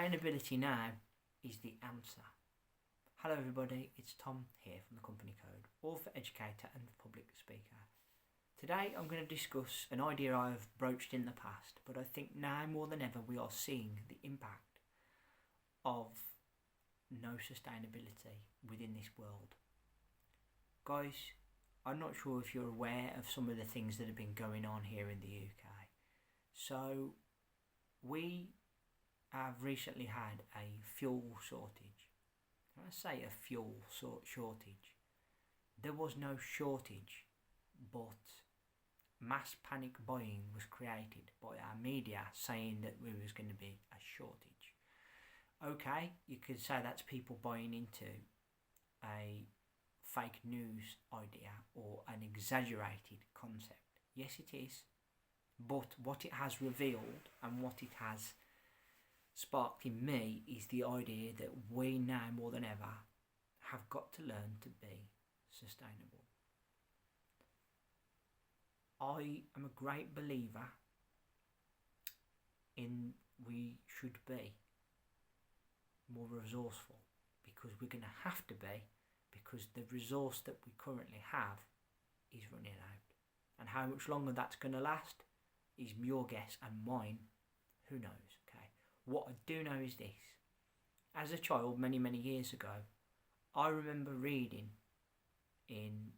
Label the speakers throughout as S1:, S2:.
S1: Sustainability now is the answer. Hello everybody, it's Tom here from the Company Code, author, educator and public speaker. Today I'm going to discuss an idea I've broached in the past, but I think now more than ever we are seeing the impact of no sustainability within this world. Guys, I'm not sure if you're aware of some of the things that have been going on here in the UK. So we have recently had a fuel shortage. When I say a fuel shortage, there was no shortage, but mass panic buying was created by our media saying that there was going to be a shortage. Okay, you could say that's people buying into a fake news idea or an exaggerated concept. Yes, it is. But what it has revealed and what it has sparked in me is the idea that we now more than ever have got to learn to be sustainable. I am a great believer in we should be more resourceful, because we're going to have to be, because the resource that we currently have is running out. And how much longer that's going to last is your guess and mine. Who knows? Okay. What I do know is this. As a child, many years ago, I remember reading in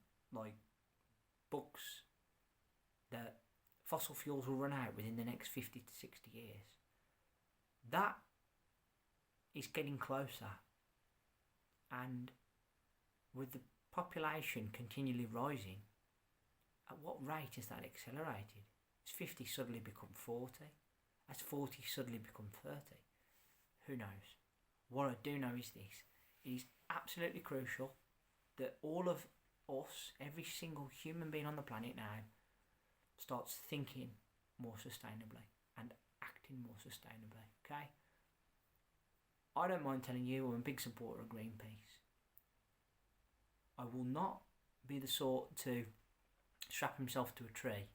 S1: books that fossil fuels will run out within the next 50 to 60 years. That is getting closer. And with the population continually rising, at what rate has that accelerated? Has 50 suddenly become 40? Has 40 suddenly become 30? Who knows? What I do know is this. It is absolutely crucial that all of us, every single human being on the planet now, starts thinking more sustainably and acting more sustainably, okay? I don't mind telling you I'm a big supporter of Greenpeace. I will not be the sort to strap himself to a tree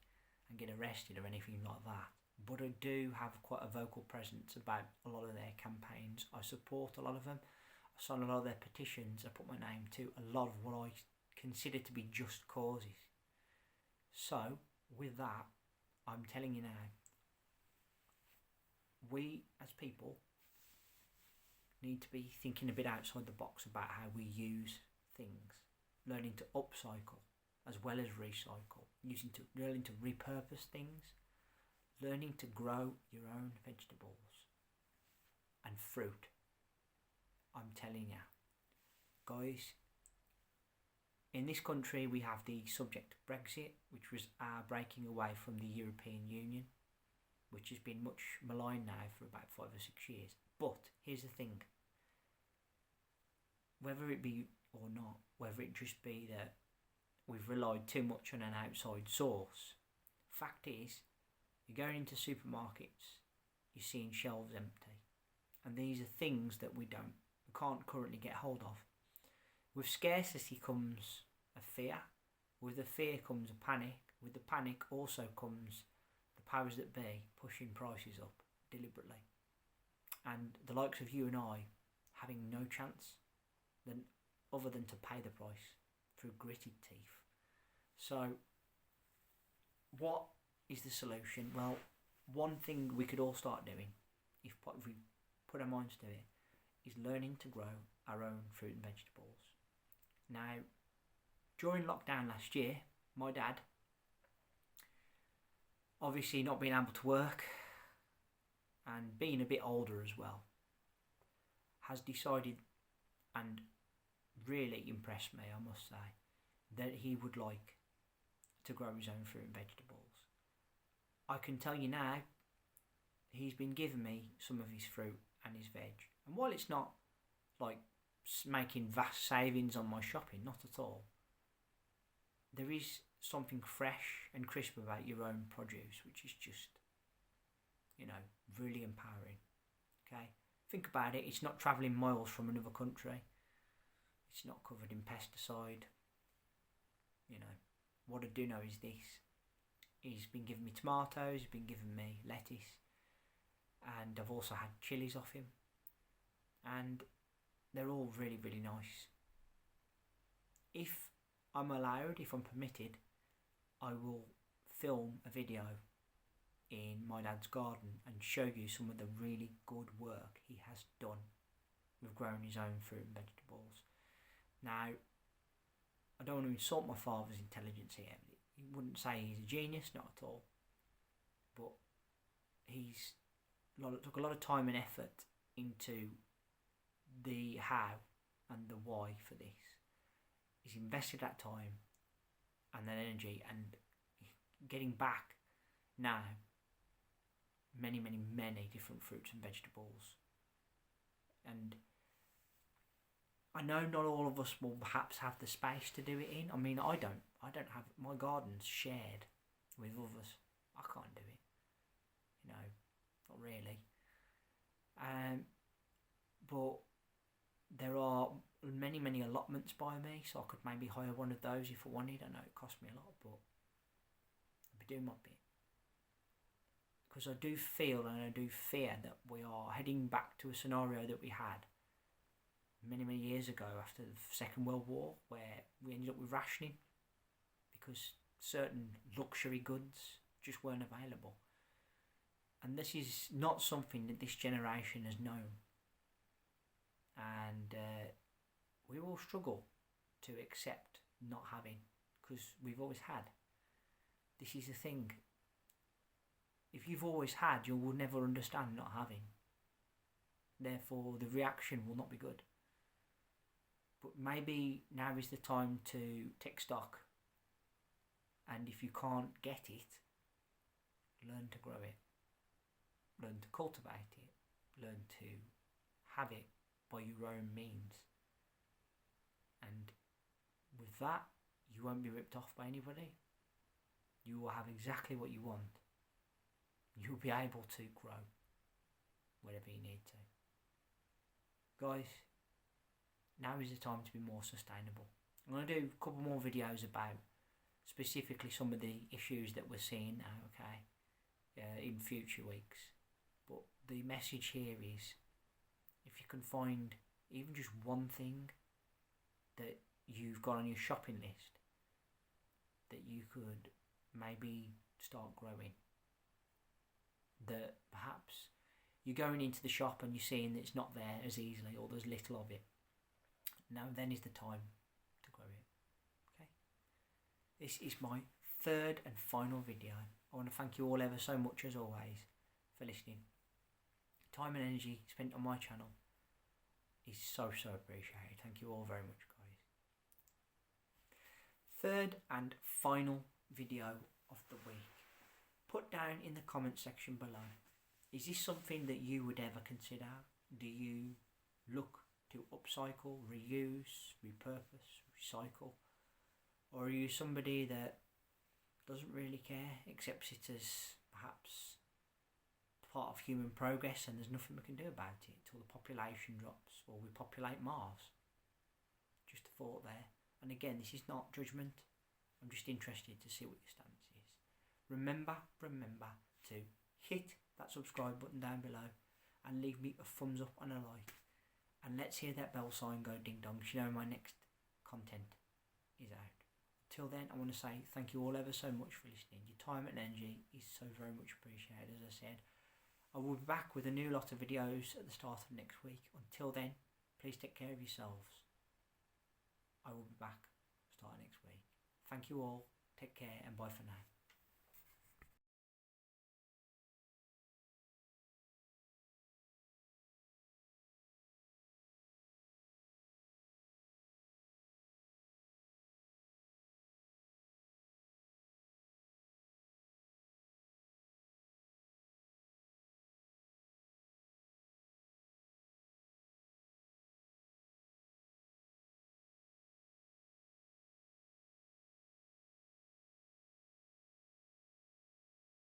S1: and get arrested or anything like that. But I do have quite a vocal presence about a lot of their campaigns. I support a lot of them. I sign a lot of their petitions. I put my name to a lot of what I consider to be just causes. So, with that, I'm telling you now, we as people need to be thinking a bit outside the box about how we use things, learning to upcycle as well as recycle, learning to repurpose things, learning to grow your own vegetables and fruit. I'm telling you, guys, in this country we have the subject of Brexit, which was our breaking away from the European Union, which has been much maligned now for about 5 or 6 years. But here's the thing, whether it be or not, whether it just be that we've relied too much on an outside source, fact is, you're going into supermarkets, you're seeing shelves empty, and these are things that we can't currently get hold of. With scarcity comes a fear, with the fear comes a panic, with the panic also comes the powers that be pushing prices up deliberately, and the likes of you and I having no chance other than to pay the price through gritted teeth. So what is the solution? Well, one thing we could all start doing, if we put our minds to it, is learning to grow our own fruit and vegetables. Now, during lockdown last year, my dad, obviously not being able to work and being a bit older as well, has decided, and really impressed me, I must say, that he would like to grow his own fruit and vegetables. I can tell you now, he's been giving me some of his fruit and his veg. And while it's not like making vast savings on my shopping, not at all, there is something fresh and crisp about your own produce, which is just, really empowering. Okay? Think about it, it's not travelling miles from another country. It's not covered in pesticide. What I do know is this. He's been giving me tomatoes, he's been giving me lettuce, and I've also had chilies off him. and they're all really, really nice. If I'm allowed, if I'm permitted, I will film a video in my dad's garden and show you some of the really good work he has done with growing his own fruit and vegetables. Now, I don't want to insult my father's intelligence here. He wouldn't say he's a genius, not at all. But he's took a lot of time and effort into the how and the why for this. He's invested that time and that energy, and getting back now many different fruits and vegetables. And I know not all of us will perhaps have the space to do it in. I mean, I don't have, my garden's shared with others. I can't do it, you know, not really. But there are many allotments by me, so I could maybe hire one of those if I wanted. I know it cost me a lot, but I'll be doing my bit. Because I do feel and I do fear that we are heading back to a scenario that we had many years ago after the Second World War, where we ended up with rationing because certain luxury goods just weren't available. And this is not something that this generation has known. And we will struggle to accept not having, because we've always had. This is the thing. If you've always had, you will never understand not having. Therefore, the reaction will not be good. But maybe now is the time to take stock. And if you can't get it, learn to grow it. Learn to cultivate it. Learn to have it by your own means. And with that, you won't be ripped off by anybody. You will have exactly what you want. You'll be able to grow whatever you need to. Guys, now is the time to be more sustainable. I'm going to do a couple more videos about specifically some of the issues that we're seeing now, okay, in future weeks. But the message here is, if you can find even just one thing that you've got on your shopping list that you could maybe start growing, that perhaps you're going into the shop and you're seeing that it's not there as easily, or there's little of it, now then is the time to grow it. Okay, this is my third and final video. I want to thank you all ever so much, as always, for listening. Time and energy spent on my channel is so appreciated. Thank you all very much, guys. Third and final video of the week. Put down in the comment section below, is this something that you would ever consider? Do you look to upcycle, reuse, repurpose, recycle? Or are you somebody that doesn't really care, accepts it as perhaps part of human progress and there's nothing we can do about it till the population drops or we populate Mars? Just a thought there. And again, this is not judgment. I'm just interested to see what your stance is. Remember to hit that subscribe button down below and leave me a thumbs up and a like. And let's hear that bell sign go ding dong so you know my next content is out. Till then, I want to say thank you all ever so much for listening. Your time and energy is so very much appreciated, as I said. I will be back with a new lot of videos at the start of next week. Until then, please take care of yourselves. I will be back starting next week. Thank you all. Take care and bye for now.